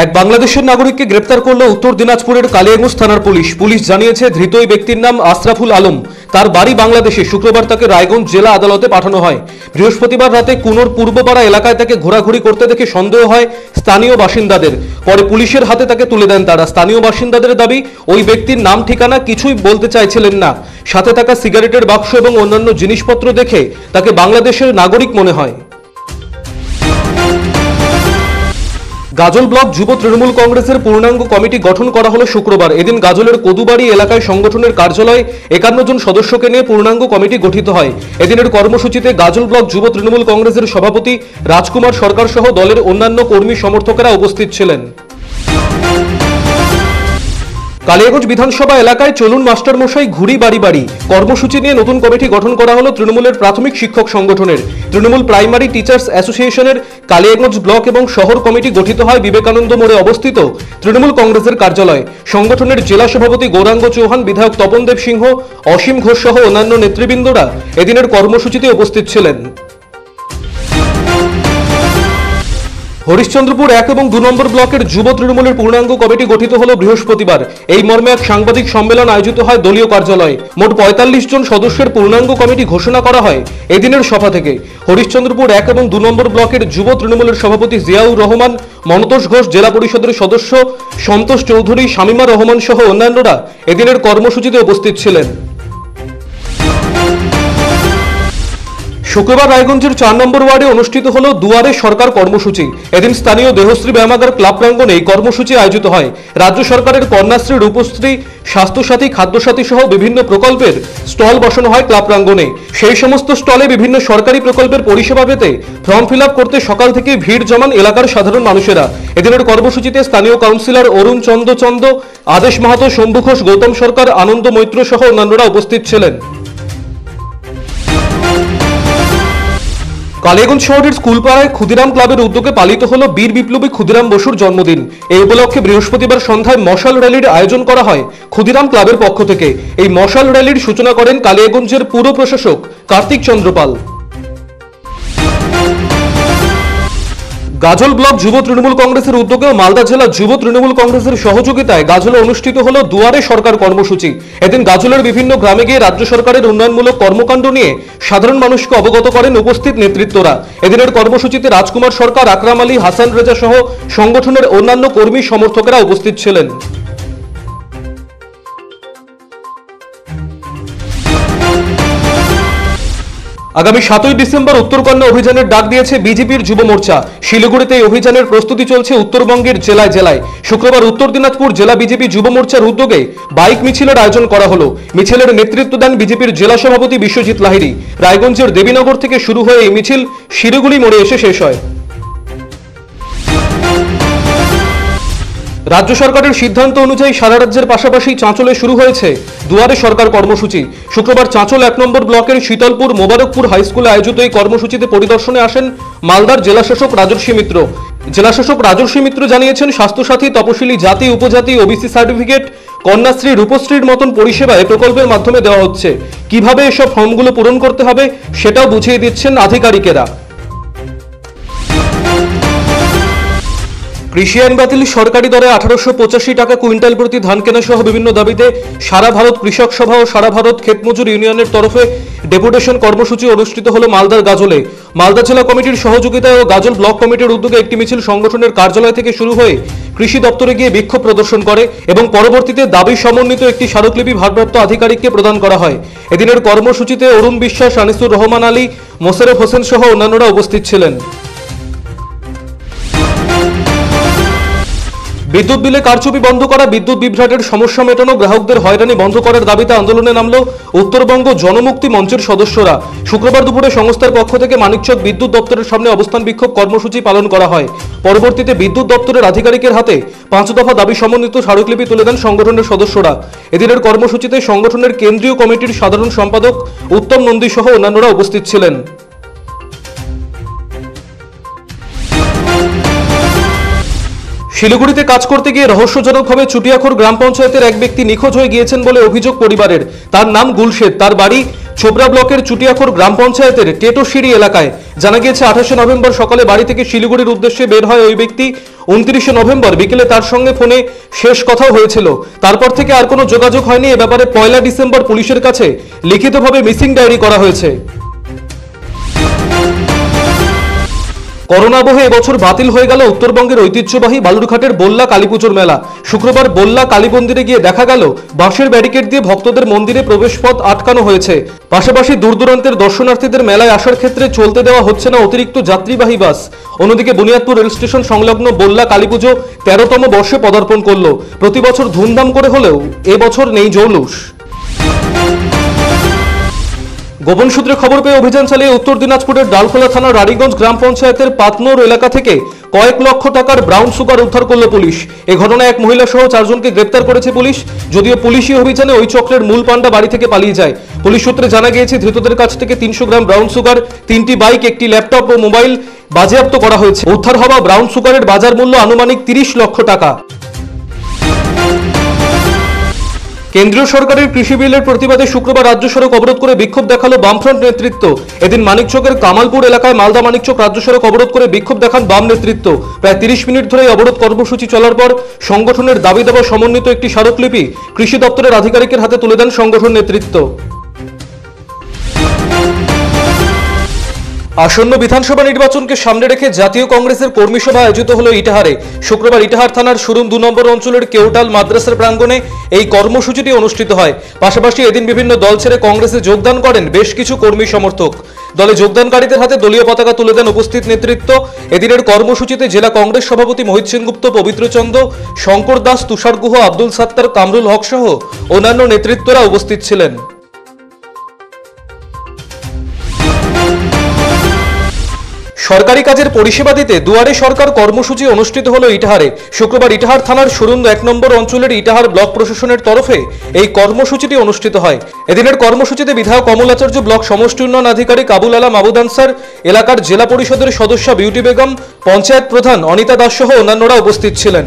এক বাংলাদেশের নাগরিককে গ্রেপ্তার করল উত্তর দিনাজপুরের কালিয়াগঞ্জ থানার পুলিশ। পুলিশ জানিয়েছে ধৃত ওই ব্যক্তির নাম আশরাফুল আলম। তার বাড়ি বাংলাদেশে। শুক্রবার তাকে রায়গঞ্জ জেলা আদালতে পাঠানো হয়। বৃহস্পতিবার রাতে কুনোর পূর্বপাড়া এলাকায় তাকে ঘোরাঘুরি করতে দেখে সন্দেহ হয় স্থানীয় বাসিন্দাদের। পরে পুলিশের হাতে তাকে তুলে দেন তারা। স্থানীয় বাসিন্দাদের দাবি, ওই ব্যক্তির নাম ঠিকানা কিছুই বলতে চাইছিলেন না। সাথে থাকা সিগারেটের বাক্স এবং অন্যান্য জিনিসপত্র দেখে তাকে বাংলাদেশের নাগরিক মনে হয়। গাজল ব্লক যুব তৃণমূল কংগ্রেসের পূর্ণাঙ্গ কমিটি গঠন করা হলো শুক্রবার। এদিন গাজলের কদুবাড়ি এলাকায় সংগঠনের কার্যালয়ে 51 জন সদস্যকে নিয়ে পূর্ণাঙ্গ কমিটি গঠিত হয়। এদিনের কর্মসূচিতে গাজল ব্লক যুব তৃণমূল কংগ্রেসের সভাপতি রাজকুমার সরকার সহ দলের অন্যান্য কর্মী সমর্থকেরা উপস্থিত ছিলেন। কালিয়াগঞ্জ বিধানসভা এলাকায় চলুন মাস্টারমশাই ঘুরি বাড়ি বাড়ি কর্মসূচি নিয়ে নতুন কমিটি গঠন করা হলো তৃণমূলের প্রাথমিক শিক্ষক সংগঠনের। তৃণমূল প্রাইমারি টিচার্স অ্যাসোসিয়েশনের কালিয়াগঞ্জ ব্লক এবং শহর কমিটি গঠিত হয় বিবেকানন্দ মোড়ে অবস্থিত তৃণমূল কংগ্রেসের কার্যালয়। সংগঠনের জেলা সভাপতি গৌরাঙ্গ চৌহান, বিধায়ক তপন দেব সিংহ, অসীম ঘোষ সহ অন্যান্য নেতৃবৃন্দরা এদিনের কর্মসূচিতে উপস্থিত ছিলেন। হরিশ্চন্দ্রপুর 1 এবং 2 নম্বর ব্লকের যুব তৃণমূলের পূর্ণাঙ্গ কমিটি গঠিত হল বৃহস্পতিবার। এই মর্মে এক সাংবাদিক সম্মেলন আয়োজিত হয় দলীয় কার্যালয়ে। মোট 45 জন সদস্যের পূর্ণাঙ্গ কমিটি ঘোষণা করা হয় এদিনের সভা থেকে। হরিশ্চন্দ্রপুর 1 এবং 2 নম্বর ব্লকের যুব তৃণমূলের সভাপতি জিয়াউর রহমান, মনতোষ ঘোষ, জেলা পরিষদের সদস্য সন্তোষ চৌধুরী, শামিমা রহমান সহ অন্যান্যরা এদিনের কর্মসূচিতে উপস্থিত ছিলেন। শুক্রবার রায়গঞ্জের 4 নম্বর ওয়ার্ডে অনুষ্ঠিত হল দুয়ারে সরকার কর্মসূচি। এদিন স্থানীয় দেহশ্রী ব্যায়ামাগার ক্লাব প্রাঙ্গণে এই কর্মসূচি আয়োজিত হয়। রাজ্য সরকারের কন্যাশ্রী, রূপশ্রী, স্বাস্থ্যসাথী, খাদ্যসাথী সহ বিভিন্ন প্রকল্পের স্টল বসানো হয় ক্লাব প্রাঙ্গণে। সেই সমস্ত স্টলে বিভিন্ন সরকারি প্রকল্পের পরিষেবা পেতে ফর্ম ফিল আপ করতে সকাল থেকে ভিড় জমান এলাকার সাধারণ মানুষেরা। এদিনের কর্মসূচিতে স্থানীয় কাউন্সিলর অরুণ চন্দ, আদেশ মাহাতো, শম্ভু ঘোষ, গৌতম সরকার, আনন্দ মৈত্র সহ অন্যান্যরা উপস্থিত ছিলেন। কালিয়াগঞ্জ শহরের স্কুলপাড়ায় ক্ষুদিরাম ক্লাবের উদ্যোগে পালিত হল বীর বিপ্লবী ক্ষুদিরাম বসুর জন্মদিন। এই উপলক্ষে বৃহস্পতিবার সন্ধ্যায় মশাল র্যালির আয়োজন করা হয় ক্ষুদিরাম ক্লাবের পক্ষ থেকে। এই মশাল র্যালির সূচনা করেন কালিয়াগঞ্জের পুর প্রশাসক কার্তিক চন্দ্র পাল। গাজল ব্লক যুব তৃণমূল কংগ্রেসের উদ্যোগে মালদা জেলা যুব তৃণমূল কংগ্রেসের সহযোগিতায় গাজলে অনুষ্ঠিত হল দুয়ারে সরকার কর্মসূচি। এদিন গাজলের বিভিন্ন গ্রামে গিয়ে রাজ্য সরকারের উন্নয়নমূলক কর্মকাণ্ড নিয়ে সাধারণ মানুষকে অবগত করেন উপস্থিত নেতৃত্বরা। এদিনের কর্মসূচিতে রাজকুমার সরকার, আকরাম আলী, হাসান রেজা সহ সংগঠনের অন্যান্য কর্মী সমর্থকেরা উপস্থিত ছিলেন। আগামী 7ই ডিসেম্বর উত্তরকন্যা অভিযানের ডাক দিয়েছে বিজেপির যুব মোর্চা। শিলিগুড়িতে এই অভিযানের প্রস্তুতি চলছে উত্তরবঙ্গের জেলায় জেলায়। শুক্রবার উত্তর দিনাজপুর জেলা বিজেপি যুব মোর্চার উদ্যোগে বাইক মিছিলের আয়োজন করা হলো। মিছিলের নেতৃত্ব দেন বিজেপির জেলা সভাপতি বিশ্বজিৎ লাহিড়ী। রায়গঞ্জের দেবীনগর থেকে শুরু হয়ে এই মিছিল শিলিগুড়ি মোড়ে এসে শেষ হয়। রাজ্য সরকারের সিদ্ধান্ত অনুযায়ী সারা রাজ্যের পাশাপাশি চাঁচলে শুরু হয়েছে দুয়ারে সরকার কর্মসূচি। শুক্রবার চাঁচল 1 নম্বর ব্লকের শীতলপুর মোবারকপুর হাইস্কুলে আয়োজিত এই কর্মসূচিতে পরিদর্শনে আসেন মালদার জেলাশাসক রাজর্ষি মিত্র। জেলাশাসক রাজর্ষি মিত্র জানিয়েছেন, স্বাস্থ্যসাথী, তপশিলি জাতি, উপজাতি, ওবিসি সার্টিফিকেট, কন্যাশ্রী, রূপশ্রীর মতন পরিষেবা এই প্রকল্পের মাধ্যমে দেওয়া হচ্ছে। কিভাবে এসব ফর্মগুলো পূরণ করতে হবে সেটাও বুঝিয়ে দিচ্ছেন আধিকারিকেরা। কৃষি আইন বাতিল, সরকারি দরে 1885 টাকা কুইন্টাল প্রতি ধান কেনা সহ বিভিন্ন দাবিতে সারা ভারত কৃষক সভা ও সারা ভারত ক্ষেতমজুর ইউনিয়নের তরফে ডেপুটেশন কর্মসূচি অনুষ্ঠিত হলো মালদার গাজলে। মালদা জেলা কমিটির সহযোগিতায় ও গাজল ব্লক কমিটির উদ্যোগে একটি মিছিল সংগঠনের কার্যালয় থেকে শুরু হয়ে কৃষি দপ্তরে গিয়ে বিক্ষোভ প্রদর্শন করে এবং পরবর্তীতে দাবি সমন্বিত একটি স্মারকলিপি ভারপ্রাপ্ত আধিকারিককে প্রদান করা হয়। এদিনের কর্মসূচিতে অরুণ বিশ্বাস, আনিসুর রহমান আলী, মোশাররফ হোসেন সহ অন্যান্যরা উপস্থিত ছিলেন। বিদ্যুৎ বিলে কারচুপি বন্ধ করা, বিদ্যুৎ বিভ্রাটের সমস্যা মেটানো, গ্রাহকদের হয়রানি বন্ধ করার দাবিতে আন্দোলনে নামল উত্তরবঙ্গ জনমুক্তি মঞ্চের সদস্যরা। শুক্রবার দুপুরে সংস্থার পক্ষ থেকে মানিকচক বিদ্যুৎ দপ্তরের সামনে অবস্থান বিক্ষোভ কর্মসূচি পালন করা হয়। পরবর্তীতে বিদ্যুৎ দপ্তরের আধিকারিকের হাতে 5 দফা দাবি সমন্বিত স্মারকলিপি তুলে দেন সংগঠনের সদস্যরা। এদিনের কর্মসূচিতে সংগঠনের কেন্দ্রীয় কমিটির সাধারণ সম্পাদক উত্তম নন্দী সহ অন্যান্যরা উপস্থিত ছিলেন। শিলিগুড়িতে কাজ করতে গিয়ে রহস্যজনকভাবে চুটিয়াখোর গ্রাম পঞ্চায়েতের এক ব্যক্তি নিখোঁজ হয়ে গিয়েছেন বলে অভিযোগ পরিবারের। তার নাম গুলশেদ। তার বাড়ি ছোবরা ব্লকের চুটিয়াখোর গ্রাম পঞ্চায়েতের টেটোশিরি এলাকায় জানা গিয়েছে 28শে নভেম্বর সকালে বাড়ি থেকে শিলিগুড়ির উদ্দেশ্যে বের হয় ওই ব্যক্তি। 29শে নভেম্বর বিকেলে তার সঙ্গে ফোনে শেষ কথা হয়েছিল। তারপর থেকে আর কোনো যোগাযোগ হয়নি। এ ব্যাপারে 1 ডিসেম্বর পুলিশের কাছে লিখিতভাবে মিসিং ডায়েরি করা হয়েছে। করোনা বহে এবছর বাতিল হয়ে গেল উত্তরবঙ্গের ঐতিহ্যবাহী বালুরঘাটের বল্লা কালীপুজোর মেলা। শুক্রবার বল্লা কালী মন্দিরে গিয়ে দেখা গেল বাঁশের ব্যারিকেড দিয়ে ভক্তদের মন্দিরে প্রবেশপথ আটকানো হয়েছে। পাশাপাশি দূর দূরান্তের দর্শনার্থীদের মেলায় আসার ক্ষেত্রে চলতে দেওয়া হচ্ছে না অতিরিক্ত যাত্রীবাহী বাস। অন্যদিকে বুনিয়াদপুর রেল স্টেশন সংলগ্ন বল্লা কালীপুজো 13তম বর্ষে পদার্পণ করল। প্রতি বছর ধুমধাম করে হলেও এবছর নেই জৌলুস। গোপন সূত্রে খবর পেয়ে অভিযান চালিয়ে উত্তর দিনাজপুরের ডালখোলা থানার রানীগঞ্জ গ্রাম পঞ্চায়েতের পাতনোর এলাকা থেকে কয়েক লক্ষ টাকার ব্রাউন সুগার উদ্ধার করল পুলিশ। এ ঘটনায় এক মহিলা সহ 4 জনকে গ্রেপ্তার করেছে পুলিশ। যদিও পুলিশি অভিযানে ওই চক্রের মূল পান্ডা বাড়ি থেকে পালিয়ে যায়। পুলিশ সূত্রে জানা গিয়েছে ধৃতদের কাছ থেকে 300 গ্রাম ব্রাউন সুগার, 3টি বাইক, একটি ল্যাপটপ ও মোবাইল বাজেয়াপ্ত করা হয়েছে। উদ্ধার হওয়া ব্রাউন সুগারের বাজার মূল্য আনুমানিক 30 লক্ষ টাকা। কেন্দ্রীয় সরকারের কৃষি বিলের প্রতিবাদে শুক্রবার রাজ্য সড়ক অবরোধ করে বিক্ষোভ দেখালো বামফ্রন্ট নেতৃত্ব। এদিন মানিকচকের কামালপুর এলাকায় মালদা মানিকচক রাজ্য সড়ক অবরোধ করে বিক্ষোভ দেখান বাম নেতৃত্ব। প্রায় 30 মিনিট ধরে অবরোধ কর্মসূচি চলার পর সংগঠনের দাবি দেওয়া সমন্বিত একটি স্মারকলিপি কৃষি দপ্তরের আধিকারিকের হাতে তুলে দেন সংগঠন নেতৃত্ব। আসন্ন বিধানসভা নির্বাচনকে সামনে রেখে জাতীয় কংগ্রেসের কর্মী সভা আয়োজিত হলো ইটাহারে। শুক্রবার ইটাহার থানার সুরুম 2 নম্বর অঞ্চলের কেওটাল মাদ্রাসার প্রাঙ্গণে এই কর্মসূচিটি অনুষ্ঠিত হয়। পাশাপাশি এদিন বিভিন্ন দল ছেড়ে কংগ্রেসে যোগদান করেন বেশ কিছু কর্মী সমর্থক। দলে যোগদানকারীদের হাতে দলীয় পতাকা তুলে দেন উপস্থিত নেতৃত্ব। এদিনের কর্মসূচিতে জেলা কংগ্রেস সভাপতি মোহিত সেনগুপ্ত, পবিত্র চন্দ্র, শঙ্কর দাস, তুষার গুহ, আব্দুল সাত্তার, কামরুল হক সহ অন্যান্য নেতৃত্বরা উপস্থিত ছিলেন। সরকারি কাজের পরিষেবা দিতে দুয়ারে সরকার কর্মসূচি অনুষ্ঠিত হলো ইটাহারে। শুক্রবার ইটাহার থানার সুরুন্দ 1 নম্বর অঞ্চলের ইটাহার ব্লক প্রশাসনের তরফে এই কর্মসূচিটি অনুষ্ঠিত হয়। এদিনের কর্মসূচিতে বিধায়ক কমলাচার্য, ব্লক সমষ্টি উন্নয়ন আধিকারিক আবুল আলাম আবুদ আনসার, এলাকার জেলা পরিষদের সদস্য বিউটি বেগম, পঞ্চায়েত প্রধান অনিতা দাস সহ অন্যান্যরা উপস্থিত ছিলেন।